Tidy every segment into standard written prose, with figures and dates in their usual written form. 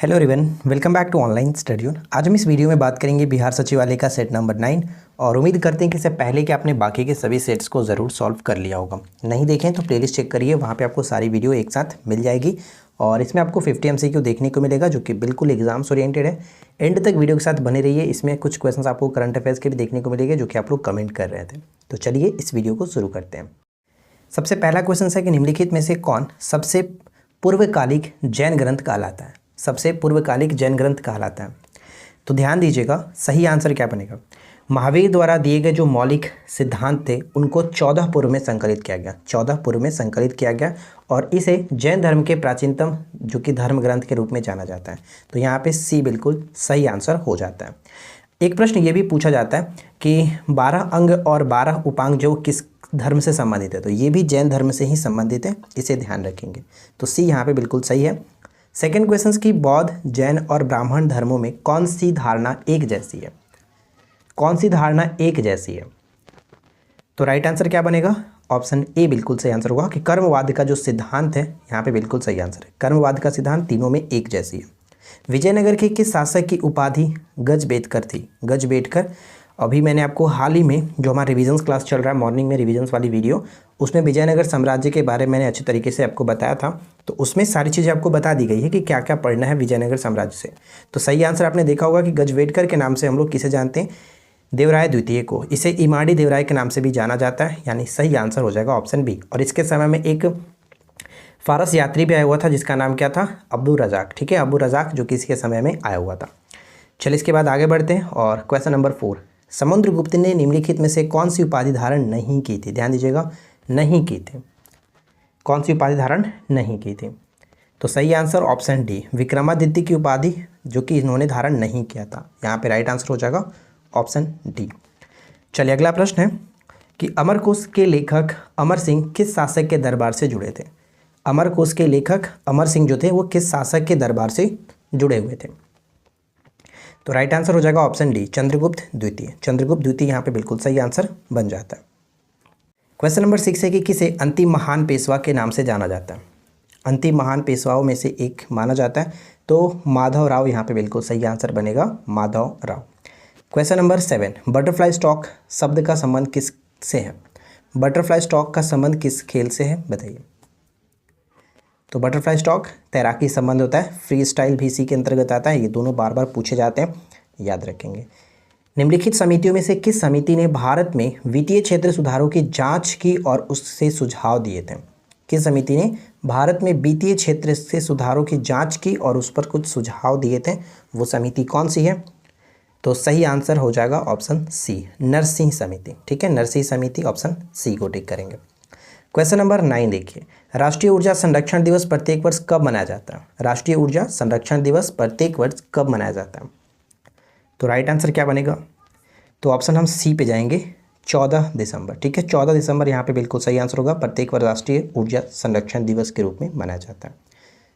Hello everyone, welcome back to online study. आज हम इस वीडियो में बात करेंगे बिहार सचिवालय का सेट नंबर 9 और उम्मीद करते हैं कि इससे पहले कि आपने बाकी के सभी सेट्स को ज़रूर सॉल्व कर लिया होगा। नहीं देखें तो प्लेलिस्ट चेक करिए, वहाँ पे आपको सारी वीडियो एक साथ मिल जाएगी और इसमें आपको 50 MCQ देखने को मिलेगा जो कि बिल्कुल एग्जाम्स ओरिएंटेड है। एंड तक वीडियो के साथ बने रहिए, इसमें कुछ क्वेश्चन आपको करंट अफेयर्स के भी देखने को मिलेंगे जो कि आप लोग कमेंट कर रहे थे। तो चलिए इस वीडियो को शुरू करते हैं। सबसे पहला क्वेश्चन है कि निम्नलिखित में से कौन सबसे पूर्वकालिक जैन ग्रंथ कहलाता है? सबसे पूर्वकालिक जैन ग्रंथ कहलाता है। तो ध्यान दीजिएगा, सही आंसर क्या बनेगा? महावीर द्वारा दिए गए जो मौलिक सिद्धांत थे उनको 14 पूर्व में संकलित किया गया। 14 पूर्व में संकलित किया गया और इसे जैन धर्म के प्राचीनतम जो कि धर्म ग्रंथ के रूप में जाना जाता है। तो यहाँ पे सी बिल्कुल सही आंसर हो जाता है। एक प्रश्न ये भी पूछा जाता है कि 12 अंग और 12 उपांग जो किस धर्म से संबंधित है, तो ये भी जैन धर्म से ही संबंधित है, इसे ध्यान रखेंगे। तो सी यहाँ पे बिल्कुल सही है। सेकेंड क्वेश्चन की बौद्ध, जैन और ब्राह्मण धर्मों में कौन सी धारणा एक जैसी है? कौन सी धारणा एक जैसी है? तो राइट आंसर क्या बनेगा? ऑप्शन ए बिल्कुल सही आंसर होगा कि कर्मवाद का जो सिद्धांत है, यहाँ पे बिल्कुल सही आंसर है। कर्मवाद का सिद्धांत तीनों में एक जैसी है। विजयनगर के किस शासक की उपाधि गजबेटकर थी? गजबेटकर। अभी मैंने आपको हाल ही में जो हमारा रिवीजन्स क्लास चल रहा है, मॉर्निंग में रिवीजन्स वाली वीडियो, उसमें विजयनगर साम्राज्य के बारे में मैंने अच्छे तरीके से आपको बताया था। तो उसमें सारी चीज़ें आपको बता दी गई है कि क्या क्या पढ़ना है विजयनगर साम्राज्य से। तो सही आंसर आपने देखा होगा कि गजवेटकर के नाम से हम लोग किसे जानते हैं? देवराय द्वितीय को। इसे इमाड़ी देवराय के नाम से भी जाना जाता है, यानी सही आंसर हो जाएगा ऑप्शन बी। और इसके समय में एक फारस यात्री भी आया हुआ था जिसका नाम क्या था? अब्दुल रजाक। ठीक है, अब्दुल रजाक जो कि इसके समय में आया हुआ था। चलिए इसके बाद आगे बढ़ते हैं और क्वेश्चन नंबर 4। समुद्रगुप्त ने निम्नलिखित में से कौन सी उपाधि धारण नहीं की थी? ध्यान दीजिएगा, नहीं की थी। कौन सी उपाधि धारण नहीं की थी? तो सही आंसर ऑप्शन डी, विक्रमादित्य की उपाधि जो कि इन्होंने धारण नहीं किया था। यहाँ पे राइट आंसर हो जाएगा ऑप्शन डी। चलिए अगला प्रश्न है कि अमरकोश के लेखक अमर सिंह किस शासक के दरबार से जुड़े थे? अमरकोश के लेखक अमर सिंह जो थे वो किस शासक के दरबार से जुड़े हुए थे? तो राइट आंसर हो जाएगा ऑप्शन डी, चंद्रगुप्त द्वितीय। चंद्रगुप्त द्वितीय यहाँ पे बिल्कुल सही आंसर बन जाता है। क्वेश्चन नंबर 6 है कि किसे अंतिम महान पेशवा के नाम से जाना जाता है? अंतिम महान पेशवाओं में से एक माना जाता है, तो माधव राव यहाँ पे बिल्कुल सही आंसर बनेगा, Madhav Rao. Question number 7, butterfly stock शब्द का संबंध किस से है? बटरफ्लाई स्टॉक का संबंध किस खेल से है, बताइए। तो बटरफ्लाई स्टॉक तैराकी संबंध होता है, फ्री स्टाइल भी इसी के अंतर्गत आता है। ये दोनों बार बार पूछे जाते हैं, याद रखेंगे। निम्नलिखित समितियों में से किस समिति ने भारत में वित्तीय क्षेत्र सुधारों की जांच की और उससे सुझाव दिए थे? किस समिति ने भारत में वित्तीय क्षेत्र से सुधारों की जांच की और उस पर कुछ सुझाव दिए थे? वो समिति कौन सी है? तो सही आंसर हो जाएगा ऑप्शन सी, नरसिंह समिति। ठीक है, नरसिंह समिति, ऑप्शन सी को टिक करेंगे। क्वेश्चन नंबर 9 देखिए, राष्ट्रीय ऊर्जा संरक्षण दिवस प्रत्येक वर्ष कब मनाया जाता है? राष्ट्रीय ऊर्जा संरक्षण दिवस प्रत्येक वर्ष कब मनाया जाता है? तो राइट आंसर क्या बनेगा? तो ऑप्शन हम सी पे जाएंगे, 14 दिसंबर। ठीक है, 14 दिसंबर यहाँ पे बिल्कुल सही आंसर होगा। प्रत्येक वर्ष राष्ट्रीय ऊर्जा संरक्षण दिवस के रूप में मनाया जाता है।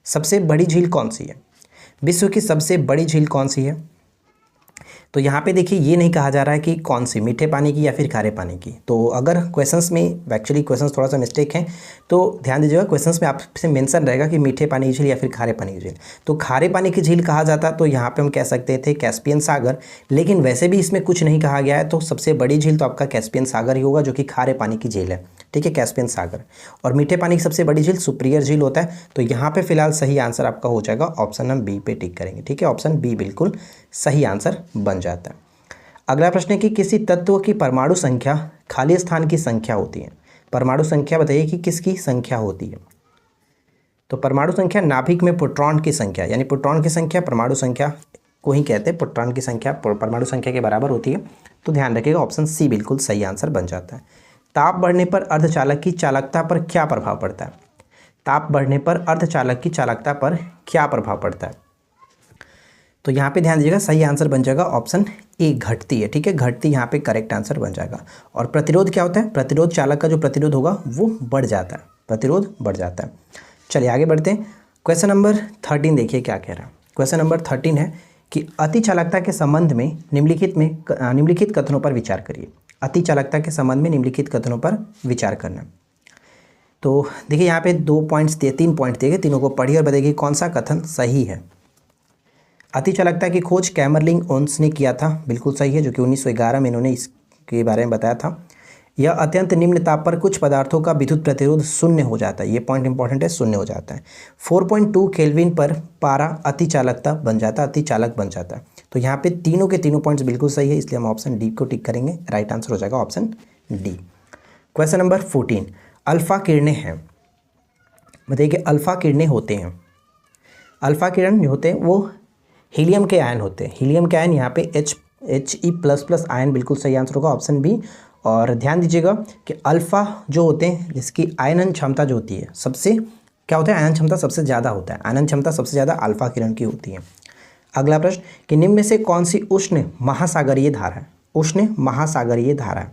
सबसे बड़ी झील कौन सी है? विश्व की सबसे बड़ी झील कौन सी है? तो यहाँ पे देखिए, ये नहीं कहा जा रहा है कि कौन सी, मीठे पानी की या फिर खारे पानी की। तो अगर क्वेश्चंस में एक्चुअली क्वेश्चंस थोड़ा सा मिस्टेक हैं, तो ध्यान दीजिएगा, क्वेश्चंस में आपसे मेंशन रहेगा कि मीठे पानी की झील या फिर खारे पानी की झील। तो खारे पानी की झील कहा जाता तो यहाँ पे हम कह सकते थे कैस्पियन सागर, लेकिन वैसे भी इसमें कुछ नहीं कहा गया है। तो सबसे बड़ी झील तो आपका कैस्पियन सागर ही होगा जो कि खारे पानी की झील है। ठीक है, कैस्पियन सागर। और मीठे पानी की सबसे बड़ी झील सुप्रियर झील होता है। तो यहाँ पे फिलहाल सही आंसर आपका हो जाएगा ऑप्शन हम बी पे टिक करेंगे। ठीक है, ऑप्शन बी बिल्कुल सही आंसर बन जाता है। अगला प्रश्न है कि किसी तत्व की परमाणु संख्या खाली स्थान की संख्या होती है। परमाणु संख्या बताइए कि किसकी संख्या होती है? तो परमाणु संख्या नाभिक में प्रोटॉन की संख्या, यानी प्रोटॉन की संख्या परमाणु संख्या को ही कहते हैं। प्रोटॉन की संख्या परमाणु संख्या के बराबर होती है। तो ध्यान रखिएगा, ऑप्शन सी बिल्कुल सही आंसर बन जाता है। ताप बढ़ने पर अर्धचालक की चालकता पर क्या प्रभाव पड़ता है? ताप बढ़ने पर अर्धचालक की चालकता पर क्या प्रभाव पड़ता है? तो यहाँ पे ध्यान दीजिएगा, सही आंसर बन जाएगा ऑप्शन ए, घटती है। ठीक है, घटती यहाँ पे करेक्ट आंसर बन जाएगा। और प्रतिरोध क्या होता है? प्रतिरोध, चालक का जो प्रतिरोध होगा वो बढ़ जाता है, प्रतिरोध बढ़ जाता है। चलिए आगे बढ़ते हैं। क्वेश्चन नंबर 13 देखिए क्या कह रहा है। क्वेश्चन नंबर 13 है कि अति चालकता के संबंध में निम्नलिखित कथनों पर विचार करिए। अति चालकता के संबंध में निम्नलिखित कथनों पर विचार करना। तो देखिए यहाँ पे 2 पॉइंट्स दिए, 3 पॉइंट दिए, तीनों को पढ़िए और बताइए कौन सा कथन सही है। अति चालकता की खोज कैमरलिंग ओन्स ने किया था, बिल्कुल सही है, जो कि 1911 में इन्होंने इसके बारे में बताया था। यह अत्यंत निम्न ताप पर कुछ पदार्थों का विद्युत प्रतिरोध शून्य हो जाता है, ये पॉइंट इंपॉर्टेंट है, शून्य हो जाता है। 4.2 केल्विन पर पारा अति चालकता बन जाता है, अति चालक बन जाता है। तो यहाँ पे तीनों के तीनों पॉइंट्स बिल्कुल सही है, इसलिए हम ऑप्शन डी को टिक करेंगे। राइट आंसर हो जाएगा option D. Question number 14, alpha किरणें हैं, बताइए कि अल्फा किरणें होते हैं, अल्फा किरण जो होते हैं वो हीलियम के आयन होते हैं। हीलियम के आयन यहाँ पे He++ आयन, बिल्कुल सही आंसर होगा ऑप्शन बी। और ध्यान दीजिएगा कि अल्फा जो होते हैं जिसकी आयनन क्षमता जो होती है सबसे क्या होता है, आयनन क्षमता सबसे ज़्यादा होता है, आयनन क्षमता सबसे ज़्यादा अल्फा किरण की होती है। अगला प्रश्न कि निम्न में से कौन सी उष्ण महासागरीय धारा है, उष्ण महासागरीय धारा है,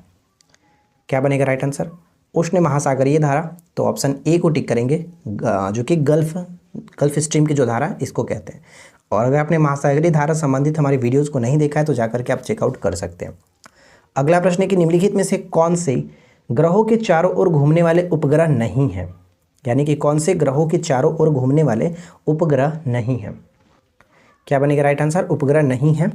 क्या बनेगा राइट आंसर, उष्ण महासागरीय धारा। तो ऑप्शन ए को टिक करेंगे, जो कि गल्फ स्ट्रीम की जो धारा है इसको कहते हैं। और अगर आपने महासागरीय धारा संबंधित हमारी वीडियोज़ को नहीं देखा है तो जाकर के आप चेकआउट कर सकते हैं। अगला प्रश्न है कि निम्नलिखित में से कौन से ग्रहों के चारों ओर घूमने वाले उपग्रह नहीं हैं, यानी कि कौन से ग्रहों के चारों ओर घूमने वाले उपग्रह नहीं हैं, क्या बनेगा राइट आंसर, उपग्रह नहीं है।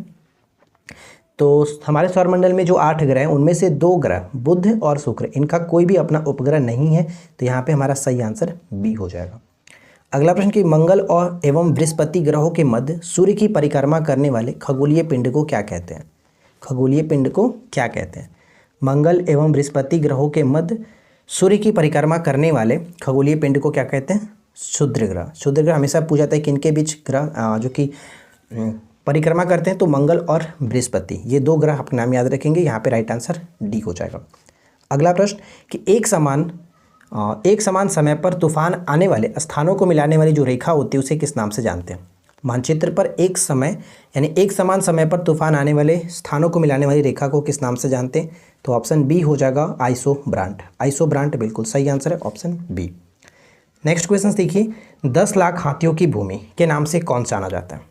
तो हमारे सौरमंडल में जो 8 ग्रह हैं उनमें से 2 ग्रह बुध और शुक्र, इनका कोई भी अपना उपग्रह नहीं है, तो यहाँ पे हमारा सही आंसर बी हो जाएगा। अगला प्रश्न कि मंगल और एवं बृहस्पति ग्रहों के मध्य सूर्य की परिक्रमा करने वाले खगोलीय पिंड को क्या कहते हैं, खगोलीय पिंड को क्या कहते हैं। मंगल एवं बृहस्पति ग्रहों के मध्य सूर्य की परिक्रमा करने वाले खगोलीय पिंड को क्या कहते हैं, क्षुद्र ग्रह। क्षुद्र ग्रह हमेशा पूछा जाता है कि इनके बीच ग्रह जो कि परिक्रमा करते हैं, तो मंगल और बृहस्पति, ये 2 ग्रह अपना नाम याद रखेंगे, यहाँ पे राइट आंसर डी हो जाएगा। अगला प्रश्न कि एक समान समय पर तूफान आने वाले स्थानों को मिलाने वाली जो रेखा होती है उसे किस नाम से जानते हैं। मानचित्र पर एक समान समय पर तूफान आने वाले स्थानों को मिलाने वाली रेखा को किस नाम से जानते हैं, तो ऑप्शन बी हो जाएगा आइसोब्रांट। आइसोब्रांट बिल्कुल सही आंसर है, ऑप्शन बी। नेक्स्ट क्वेश्चन देखिए, 10 लाख हाथियों की भूमि के नाम से कौन जाना जाता है,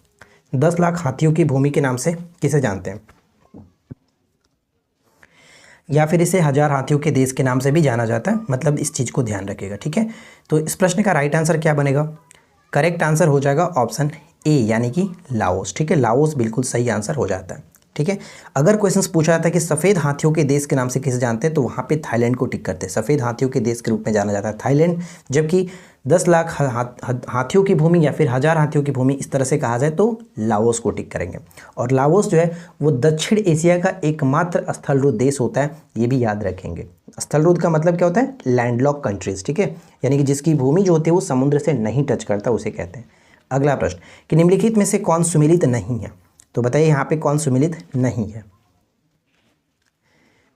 10 लाख हाथियों की भूमि के नाम से किसे जानते हैं, या फिर इसे 1000 हाथियों के देश के नाम से भी जाना जाता है, मतलब इस चीज़ को ध्यान रखिएगा, ठीक है। तो इस प्रश्न का राइट आंसर क्या बनेगा, करेक्ट आंसर हो जाएगा ऑप्शन ए, यानी कि लाओस, ठीक है, लाओस बिल्कुल सही आंसर हो जाता है, ठीक है। अगर क्वेश्चन पूछा जाता है कि सफ़ेद हाथियों के देश के नाम से किसे जानते हैं, तो वहाँ पे थाईलैंड को टिक करते हैं, सफ़ेद हाथियों के देश के रूप में जाना जाता है थाईलैंड। जबकि 10 लाख हाथियों की भूमि या फिर 1000 हाथियों की भूमि इस तरह से कहा जाए तो लाओस को टिक करेंगे। और लाओस जो है वो दक्षिण एशिया का एकमात्र स्थलरूढ़ देश होता है, ये भी याद रखेंगे। स्थलरूढ़ का मतलब क्या होता है, लैंडलॉक कंट्रीज, ठीक है, यानी कि जिसकी भूमि जो होती है वो समुद्र से नहीं टच करता, उसे कहते हैं। अगला प्रश्न कि निम्नलिखित में से कौन सुमेलित नहीं है, तो बताइए यहाँ पे कौन सुमेलित नहीं है।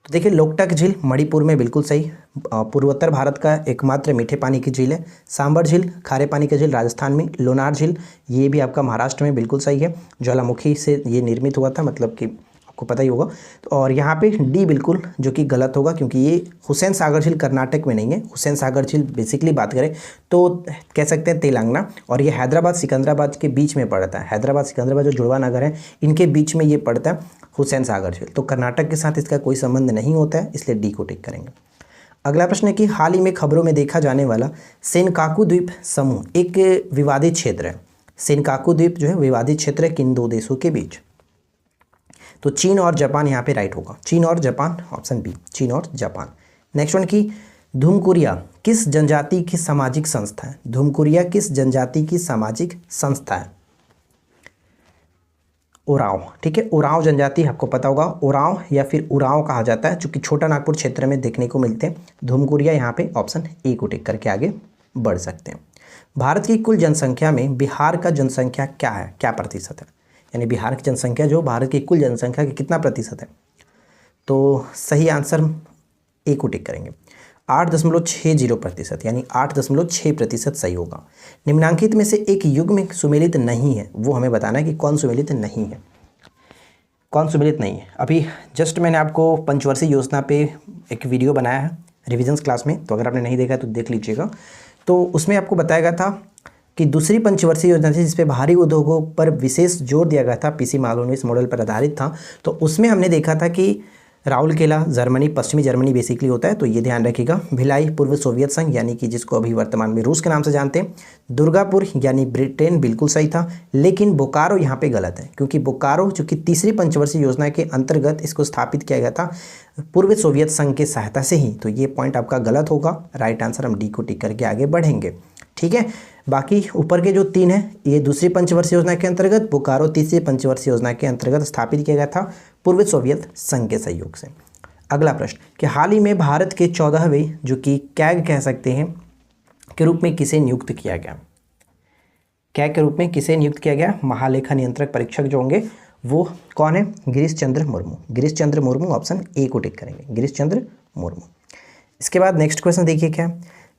तो देखिए लोकटक झील मणिपुर में बिल्कुल सही, पूर्वोत्तर भारत का एकमात्र मीठे पानी की झील है। सांबर झील खारे पानी की झील राजस्थान में। लोनार झील ये भी आपका महाराष्ट्र में बिल्कुल सही है, ज्वालामुखी से ये निर्मित हुआ था, मतलब कि आपको पता ही होगा। तो और यहाँ पे डी बिल्कुल जो कि गलत होगा, क्योंकि ये हुसैन सागर झील कर्नाटक में नहीं है। हुसैन सागर झील बेसिकली बात करें तो कह सकते हैं तेलंगाना, और ये हैदराबाद सिकंदराबाद के बीच में पड़ता है। हैदराबाद सिकंदराबाद जो जुड़वा नगर है इनके बीच में ये पड़ता है हुसैन सागर झील, तो कर्नाटक के साथ इसका कोई संबंध नहीं होता है, इसलिए डी को टिक करेंगे। अगला प्रश्न है कि हाल ही में खबरों में देखा जाने वाला सेनकाकू द्वीप समूह एक विवादित क्षेत्र है। सेनकाकू द्वीप जो है विवादित क्षेत्र है किन 2 देशों के बीच, तो चीन और जापान यहाँ पे राइट होगा, चीन और जापान, ऑप्शन बी, चीन और जापान। नेक्स्ट वन की धूमकुरिया किस जनजाति की सामाजिक संस्था है, धूमकुरिया किस जनजाति की सामाजिक संस्था है, ओराव, ठीक है, ओराव जनजाति आपको पता होगा, ओराव या फिर उराव कहा जाता है, जो कि छोटा नागपुर क्षेत्र में देखने को मिलते हैं। धूमकुरिया यहाँ पे ऑप्शन ए को टिक करके आगे बढ़ सकते हैं। भारत की कुल जनसंख्या में बिहार का जनसंख्या क्या है, क्या प्रतिशत है, यानी बिहार की जनसंख्या जो भारत की कुल जनसंख्या की कितना प्रतिशत है, तो सही आंसर ए को टिक करेंगे, 8.60%, यानी 8.6% सही होगा। निम्नांकित में से एक युग्म सुमेलित नहीं है, वो हमें बताना है कि कौन सुमेलित नहीं है, कौन सुमेलित नहीं है। अभी जस्ट मैंने आपको पंचवर्षीय योजना पे एक वीडियो बनाया है रिविजन्स क्लास में, तो अगर आपने नहीं देखा तो देख लीजिएगा। तो उसमें आपको बताया गया था कि दूसरी पंचवर्षीय योजना थी जिस पे भारी उद्योगों पर विशेष जोर दिया गया था, पीसी मालवनिस मॉडल पर आधारित था। तो उसमें हमने देखा था कि राउल केला जर्मनी, पश्चिमी जर्मनी बेसिकली होता है, तो ये ध्यान रखिएगा। भिलाई पूर्व सोवियत संघ यानी कि जिसको अभी वर्तमान में रूस के नाम से जानते हैं। दुर्गापुर यानी ब्रिटेन बिल्कुल सही था, लेकिन बोकारो यहाँ पे गलत है, क्योंकि बोकारो जो कि तीसरी पंचवर्षीय योजना के अंतर्गत इसको स्थापित किया गया था पूर्व सोवियत संघ की सहायता से ही, तो ये पॉइंट आपका गलत होगा। राइट आंसर, हम डी को टिक करके आगे बढ़ेंगे। ठीक है, बाकी ऊपर के जो 3 हैं ये दूसरी पंचवर्षीय योजना के अंतर्गत, बोकारो तीसरी पंचवर्षीय योजना के अंतर्गत स्थापित किया गया था पूर्व सोवियत संघ के सहयोग से। अगला प्रश्न कि हाल ही में भारत के 14वें जो कि कैग कह सकते हैं के रूप में किसे नियुक्त किया गया? कैग के रूप में किसे नियुक्त किया गया? महालेखा नियंत्रक परीक्षक जो होंगे वो कौन है? गिरीश चंद्र मुर्मू। गिरीश चंद्र मुर्मू, ऑप्शन ए को टिक करेंगे, गिरीश चंद्र मुर्मू। इसके बाद नेक्स्ट क्वेश्चन देखिए क्या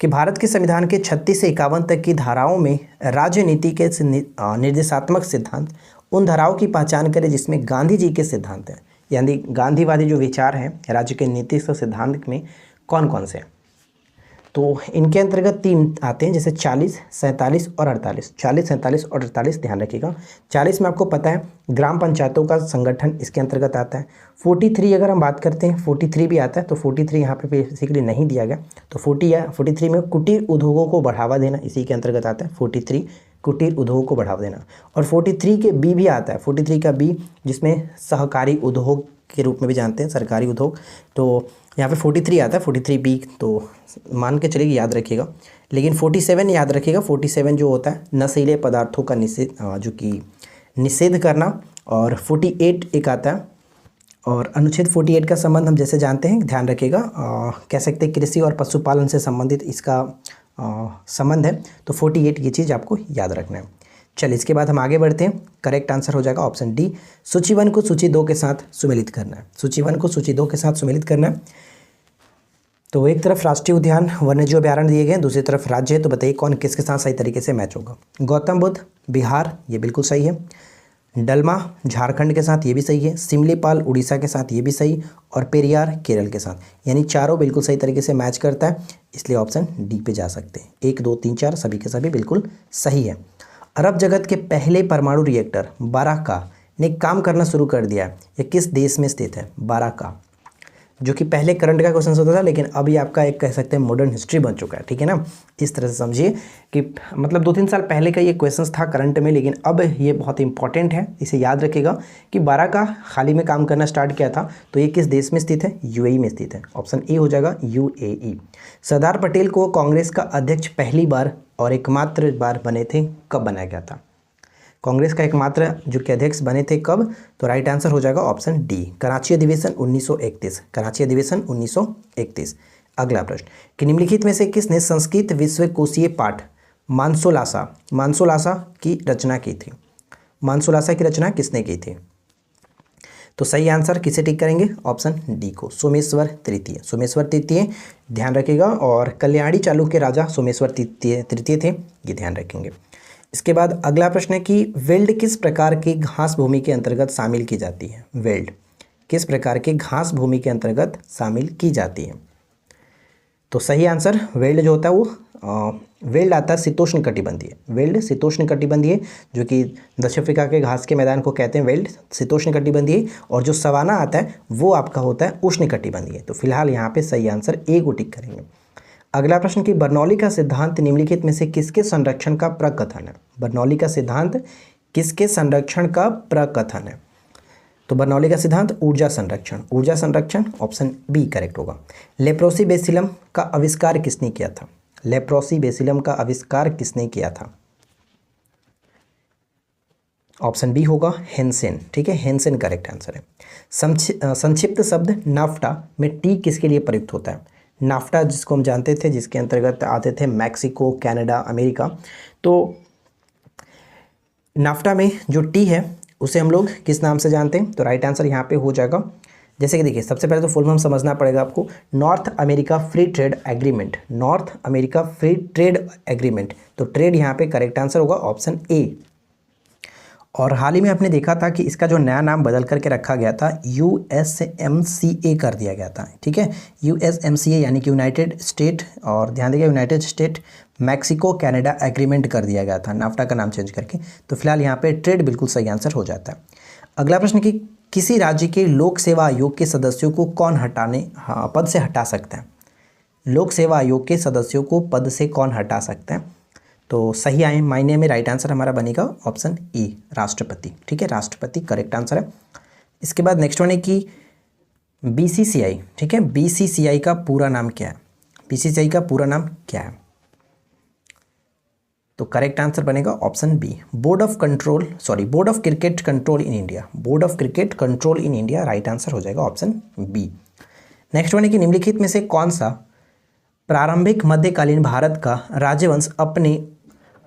कि भारत के संविधान के 36 से 51 तक की धाराओं में राजनीति के निर्देशात्मक सिद्धांत उन धाराओं की पहचान करें जिसमें गांधी जी के सिद्धांत हैं, यानी गांधीवादी जो विचार हैं राज्य के नीति सिद्धांत में कौन कौन से हैं। तो इनके अंतर्गत 3 आते हैं, जैसे 40, 47 और 48। 40, 47 और 48 ध्यान रखिएगा। 40 में आपको पता है ग्राम पंचायतों का संगठन इसके अंतर्गत आता है। 43 अगर हम बात करते हैं, 43 भी आता है, तो 43 यहाँ पे बेसिकली नहीं दिया गया, तो 43 में कुटीर उद्योगों को बढ़ावा देना इसी के अंतर्गत आता है। 43 कुटीर उद्योगों को बढ़ावा देना। और 43 के बी भी आता है, 43 का बी जिसमें सहकारी उद्योग के रूप में भी जानते हैं, सरकारी उद्योग, तो यहाँ पे 43 आता है, 43 बी, तो मान के चलिए याद रखिएगा। लेकिन 47 याद रखिएगा, 47 जो होता है नशीले पदार्थों का निषेध करना। और 48 एक आता है, और अनुच्छेद 48 का संबंध हम जैसे जानते हैं, ध्यान रखिएगा, कह सकते हैं कृषि और पशुपालन से संबंधित इसका संबंध है, तो 48 ये चीज़ आपको याद रखना है। चलिए इसके बाद हम आगे बढ़ते हैं। करेक्ट आंसर हो जाएगा ऑप्शन डी, सूची 1 को सूची 2 के साथ सुमेलित करना है। सूची 1 को सूची 2 के साथ सुमेलित करना है। तो एक तरफ राष्ट्रीय उद्यान वन्यजीव अभ्यारण्य दिए गए हैं, दूसरी तरफ राज्य है, तो बताइए कौन किसके साथ सही तरीके से मैच होगा। गौतम बुद्ध बिहार, ये बिल्कुल सही है। डलमा झारखंड के साथ, ये भी सही है। सिमलीपाल उड़ीसा के साथ, ये भी सही। और पेरियार केरल के साथ, यानी चारों बिल्कुल सही तरीके से मैच करता है, इसलिए ऑप्शन डी पे जा सकते हैं। 1, 2, 3, 4 सभी के सभी बिल्कुल सही है। अरब जगत के पहले परमाणु रिएक्टर बाराका ने काम करना शुरू कर दिया है, यह किस देश में स्थित है? बाराका, जो कि पहले करंट का क्वेश्चन होता था, लेकिन अभी आपका एक कह सकते हैं मॉडर्न हिस्ट्री बन चुका है। ठीक है ना, इस तरह से समझिए कि मतलब 2-3 साल पहले का ये क्वेश्चन था करंट में, लेकिन अब ये बहुत इंपॉर्टेंट है, इसे याद रखिएगा कि बाराका हाल ही में काम करना स्टार्ट किया था, तो ये किस देश में स्थित है? यूएई में स्थित है। ऑप्शन ए हो जाएगा यूएई। सरदार पटेल को कांग्रेस का अध्यक्ष पहली बार और एकमात्र बार बने थे, कब बनाया गया था? कांग्रेस का एकमात्र जो कि अध्यक्ष बने थे कब? तो राइट आंसर हो जाएगा ऑप्शन डी, कराची अधिवेशन 1931। कराची अधिवेशन 1931। अगला प्रश्न कि निम्नलिखित में से किसने संस्कृत विश्वकोशीय पाठ मानसोलासा की रचना की थी? मानसोलासा की रचना किसने की थी? तो सही आंसर किसे टिक करेंगे? ऑप्शन डी को, सोमेश्वर तृतीय। सोमेश्वर तृतीय ध्यान रखिएगा। और कल्याणी चालुक्य के राजा सोमेश्वर तृतीय थे, ये ध्यान रखेंगे। इसके बाद अगला प्रश्न है कि वेल्ड किस प्रकार की घास भूमि के अंतर्गत शामिल की जाती है? वेल्ड किस प्रकार के घास भूमि के अंतर्गत शामिल की जाती है? तो सही आंसर वेल्ड जो होता है वो वेल्ड आता है शीतोष्ण कटिबंधीय। वेल्ड शीतोष्ण कटिबंधीय, जो कि दक्षिण अफ्रीका के घास के मैदान को कहते हैं वेल्ड शीतोष्ण कटिबंधीय। और जो सवाना आता है वो आपका होता है उष्ण कटिबंधीय। तो फिलहाल यहाँ पे सही आंसर ए को टिक करेंगे। अगला प्रश्न कि बर्नौली का सिद्धांत निम्नलिखित में से किसके संरक्षण का प्रकथन है? बर्नौली का सिद्धांत किसके संरक्षण का प्रकथन है? तो बर्नौली का सिद्धांत ऊर्जा संरक्षण। ऊर्जा संरक्षण ऑप्शन बी करेक्ट होगा। लेप्रोसी बेसिलम का आविष्कार किसने किया था? लेप्रोसी बेसिलम का आविष्कार किसने किया था? ऑप्शन बी होगा हेंसेन। ठीक है, हेंसेन करेक्ट आंसर है। संक्षिप्त शब्द नाफ्टा में टी किसके लिए प्रयुक्त होता है? नाफ्टा जिसको हम जानते थे, जिसके अंतर्गत आते थे मैक्सिको, कनाडा, अमेरिका, तो नाफ्टा में जो टी है उसे हम लोग किस नाम से जानते हैं? तो राइट आंसर यहाँ पे हो जाएगा, जैसे कि देखिए सबसे पहले तो फुल फॉर्म समझना पड़ेगा आपको, north America free trade agreement. North America free trade agreement, तो ट्रेड यहाँ पे करेक्ट आंसर होगा ऑप्शन ए। और हाल ही में आपने देखा था कि इसका जो नया नाम बदल करके रखा गया था USMCA कर दिया गया था। ठीक है, USMCA यानी कि यूनाइटेड स्टेट, और ध्यान देगा United state Mexico Canada agreement कर दिया गया था, नाफ्टा का नाम चेंज करके। तो फिलहाल यहाँ पे ट्रेड बिल्कुल सही आंसर हो जाता है। अगला प्रश्न कि किसी राज्य के लोक सेवा आयोग के सदस्यों को कौन पद से हटा सकता है। लोक सेवा आयोग के सदस्यों को पद से कौन हटा सकता है। तो सही आए मायने में राइट आंसर हमारा बनेगा ऑप्शन ई, राष्ट्रपति। ठीक है, राष्ट्रपति करेक्ट आंसर है। इसके बाद नेक्स्ट वन है कि बीसीसीआई, ठीक है, बीसीसीआई का पूरा नाम क्या है। बीसीसीआई का पूरा नाम क्या है। तो करेक्ट आंसर बनेगा option B, board of cricket control in India. Board of cricket control in India right answer हो जाएगा ऑप्शन बी। नेक्स्ट वन है कि निम्नलिखित में से कौन सा प्रारंभिक मध्यकालीन भारत का राज्यवंश अपने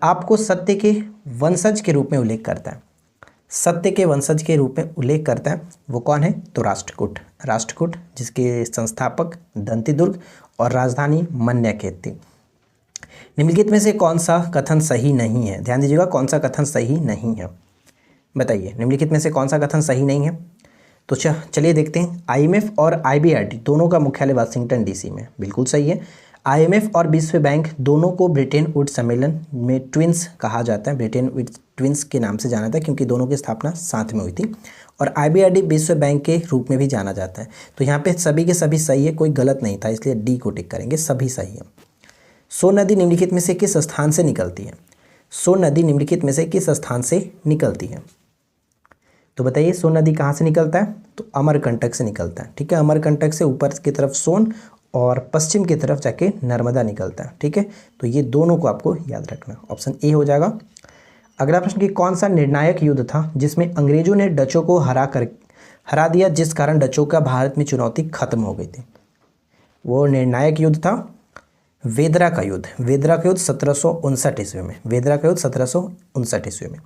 आप को सत्य के वंशज के रूप में उल्लेख करता है। सत्य के वंशज के रूप में उल्लेख करता है, वो कौन है। तो राष्ट्रकूट, राष्ट्रकूट जिसके संस्थापक दंतीदुर्ग और राजधानी मन्यखेत थी। निम्नलिखित में से कौन सा कथन सही नहीं है। ध्यान दीजिएगा, कौन सा कथन सही नहीं है, बताइए निम्नलिखित में से कौन सा कथन सही नहीं है। तो चलिए देखते हैं। आईएमएफ और आईबीआरडी दोनों का मुख्यालय वाशिंगटन डीसी में, बिल्कुल सही है। आईएमएफ और विश्व बैंक दोनों को ब्रिटेन वुड्स सम्मेलन में ट्विंस कहा जाता है। ब्रिटेन वुड्स ट्विंस के नाम से जाना था क्योंकि दोनों की स्थापना साथ में हुई थी। और आईबीआरडी विश्व बैंक के रूप में भी जाना जाता है। तो यहाँ पे सभी के सभी सही है, कोई गलत नहीं था, इसलिए डी को टिक करेंगे, सभी सही है। सोन नदी निम्नलिखित में से किस स्थान से निकलती है। सोन नदी निम्नलिखित में से किस स्थान से निकलती है। तो बताइए सोन नदी कहाँ से निकलता है। तो अमरकंटक से निकलता है। ठीक है, अमरकंटक से ऊपर की तरफ सोन और पश्चिम की तरफ जाके नर्मदा निकलता है। ठीक है, तो ये दोनों को आपको याद रखना, ऑप्शन ए हो जाएगा। अगला प्रश्न कि कौन सा निर्णायक युद्ध था जिसमें अंग्रेजों ने डचों को हरा दिया, जिस कारण डचों का भारत में चुनौती खत्म हो गई थी। वो निर्णायक युद्ध था वेदरा का युद्ध। वेदरा का युद्ध 1759 ईस्वी में। वेदरा का युद्ध 1759 ईस्वी में।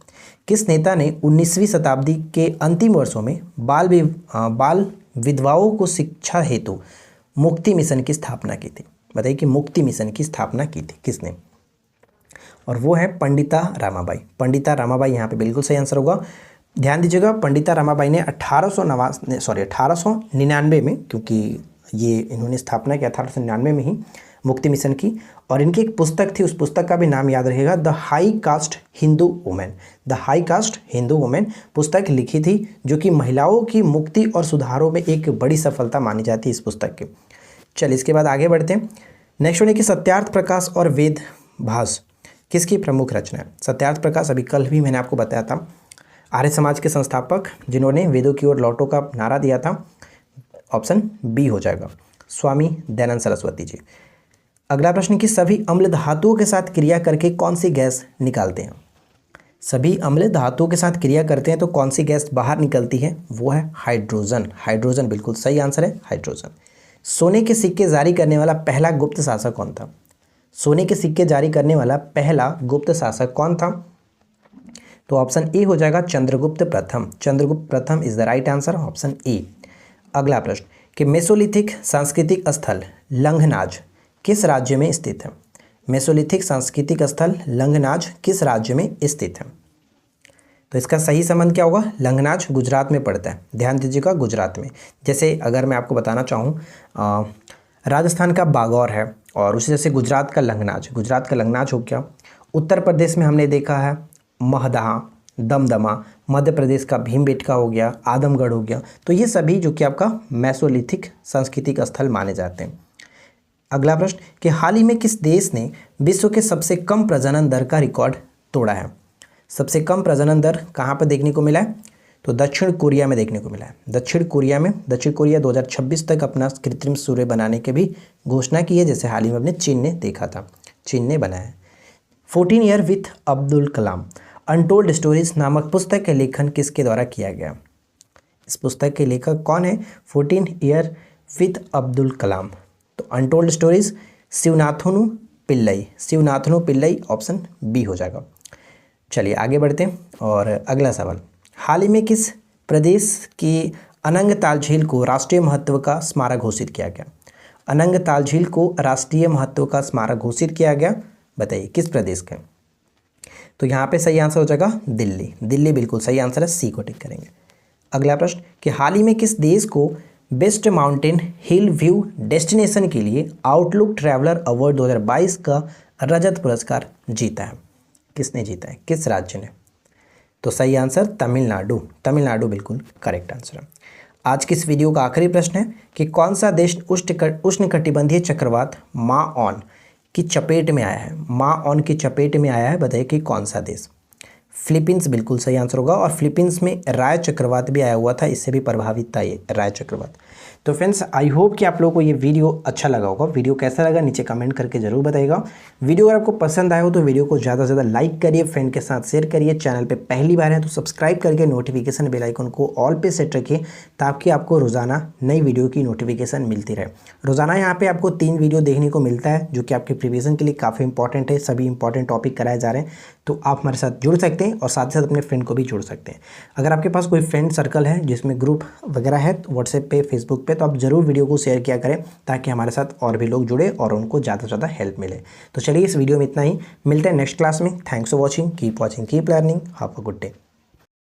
किस नेता ने 19वीं शताब्दी के अंतिम वर्षों में बाल विधवाओं को शिक्षा हेतु मुक्ति मिशन की स्थापना की थी। बताइए कि मुक्ति मिशन की स्थापना की थी किसने। और वो है पंडिता रामाबाई। पंडिता रामाबाई यहाँ पे बिल्कुल सही आंसर होगा। ध्यान दीजिएगा, पंडिता रामाबाई ने 1899 में, क्योंकि ये इन्होंने स्थापना किया 1899 में ही मुक्ति मिशन की। और इनकी एक पुस्तक थी, उस पुस्तक का भी नाम याद रहेगा, the high cast Hindu women. The high cast Hindu women पुस्तक लिखी थी, जो कि महिलाओं की मुक्ति और सुधारों में एक बड़ी सफलता मानी जाती है इस पुस्तक की। चलिए इसके बाद आगे बढ़ते हैं। नेक्स्ट वन है कि सत्यार्थ प्रकाश और वेद भास किसकी प्रमुख रचना है। सत्यार्थ प्रकाश अभी कल भी मैंने आपको बताया था, आर्य समाज के संस्थापक जिन्होंने वेदों की ओर लौटो का नारा दिया था। ऑप्शन बी हो जाएगा, स्वामी दयानंद सरस्वती जी। अगला प्रश्न कि सभी अम्ल धातुओं के साथ क्रिया करके कौन सी गैस निकालते हैं। सभी अम्ल धातुओं के साथ क्रिया करते हैं तो कौन सी गैस बाहर निकलती है, वो है हाइड्रोजन। हाइड्रोजन बिल्कुल सही आंसर है, हाइड्रोजन। सोने के सिक्के जारी करने वाला पहला गुप्त शासक कौन था। सोने के सिक्के जारी करने वाला पहला गुप्त शासक कौन था। तो ऑप्शन ए हो जाएगा, चंद्रगुप्त प्रथम। चंद्रगुप्त प्रथम is the right answer, option A. अगला प्रश्न कि मेसोलिथिक सांस्कृतिक स्थल लंघनाज किस राज्य में स्थित है। मेसोलिथिक सांस्कृतिक स्थल लंघनाज किस राज्य में स्थित है। तो इसका सही संबंध क्या होगा, लंघनाज गुजरात में पड़ता है। ध्यान दीजिएगा, गुजरात में। जैसे अगर मैं आपको बताना चाहूँ, राजस्थान का बागौर है और उसी जैसे गुजरात का लंघनाज, गुजरात का लंघनाज हो गया। उत्तर प्रदेश में हमने देखा है महदहा, दमदमा। मध्य प्रदेश का भीमबेटका हो गया, आदमगढ़ हो गया। तो ये सभी जो कि आपका मेसोलिथिक सांस्कृतिक स्थल माने जाते हैं। अगला प्रश्न कि हाल ही में किस देश ने विश्व के सबसे कम प्रजनन दर का रिकॉर्ड तोड़ा है। सबसे कम प्रजनन दर कहाँ पर देखने को मिला है, तो दक्षिण कोरिया में देखने को मिला है। दक्षिण कोरिया 2026 तक अपना कृत्रिम सूर्य बनाने की भी घोषणा की है, जैसे हाल ही में अपने चीन ने देखा था, चीन ने बनाया है। 14 year with Abdul Kalam untold stories नामक पुस्तक का लेखन किसके द्वारा किया गया। इस पुस्तक के लेखक कौन है, 14 ईयर विथ अब्दुल कलाम। तो untold stories Sivanathanu Pillai, Sivanathanu Pillai option B हो जाएगा। चलिए आगे बढ़ते हैं और अगला सवाल, हाल ही में किस प्रदेश की अनंगताल झील को राष्ट्रीय महत्व का स्मारक घोषित किया गया। अनंगताल झील को राष्ट्रीय महत्व का स्मारक घोषित किया गया, बताइए किस प्रदेश का। तो यहाँ पे सही आंसर हो जाएगा दिल्ली। दिल्ली बिल्कुल सही आंसर है, सी को टिक करेंगे। अगला प्रश्न कि हाल ही में किस देश को बेस्ट माउंटेन हिल व्यू डेस्टिनेशन के लिए आउटलुक ट्रैवलर अवार्ड 2022 का रजत पुरस्कार जीता है। किसने जीता है, किस राज्य ने। तो सही आंसर तमिलनाडु, तमिलनाडु बिल्कुल करेक्ट आंसर है। आज की इस वीडियो का आखिरी प्रश्न है कि कौन सा देश उष्णकटिबंधीय चक्रवात माऑन की चपेट में आया है। माऑन की चपेट में आया है, बताइए कि कौन सा देश। फिलीपींस बिल्कुल सही आंसर होगा, और फिलीपींस में राय चक्रवात भी आया हुआ था, इससे भी प्रभावित था ये राय चक्रवात। तो फ्रेंड्स, आई होप कि आप लोगों को ये वीडियो अच्छा लगा होगा। वीडियो कैसा लगा नीचे कमेंट करके जरूर बताइएगा। वीडियो अगर आपको पसंद आया हो तो वीडियो को ज़्यादा से ज़्यादा लाइक करिए, फ्रेंड के साथ शेयर करिए। चैनल पे पहली बार है तो सब्सक्राइब करके नोटिफिकेशन बेल आइकन को ऑल पे सेट रखिए, ताकि आपको रोज़ाना नई वीडियो की नोटिफिकेशन मिलती रहे। रोज़ाना यहाँ पे आपको 3 वीडियो देखने को मिलता है, जो कि आपके प्रिपरेशन के लिए काफ़ी इंपॉर्टेंट है। सभी इंपॉर्टेंट टॉपिक कराए जा रहे हैं, तो आप हमारे साथ जुड़ सकते हैं और साथ ही साथ अपने फ्रेंड को भी जोड़ सकते हैं। अगर आपके पास कोई फ्रेंड सर्कल है जिसमें ग्रुप वगैरह है व्हाट्सएप पे, फेसबुक पे, तो आप ज़रूर वीडियो को शेयर किया करें, ताकि हमारे साथ और भी लोग जुड़े और उनको ज़्यादा से ज़्यादा हेल्प मिले। तो चलिए इस वीडियो में इतना ही, मिलते हैं नेक्स्ट क्लास में। Thanks for watching, keep learning, have a good day.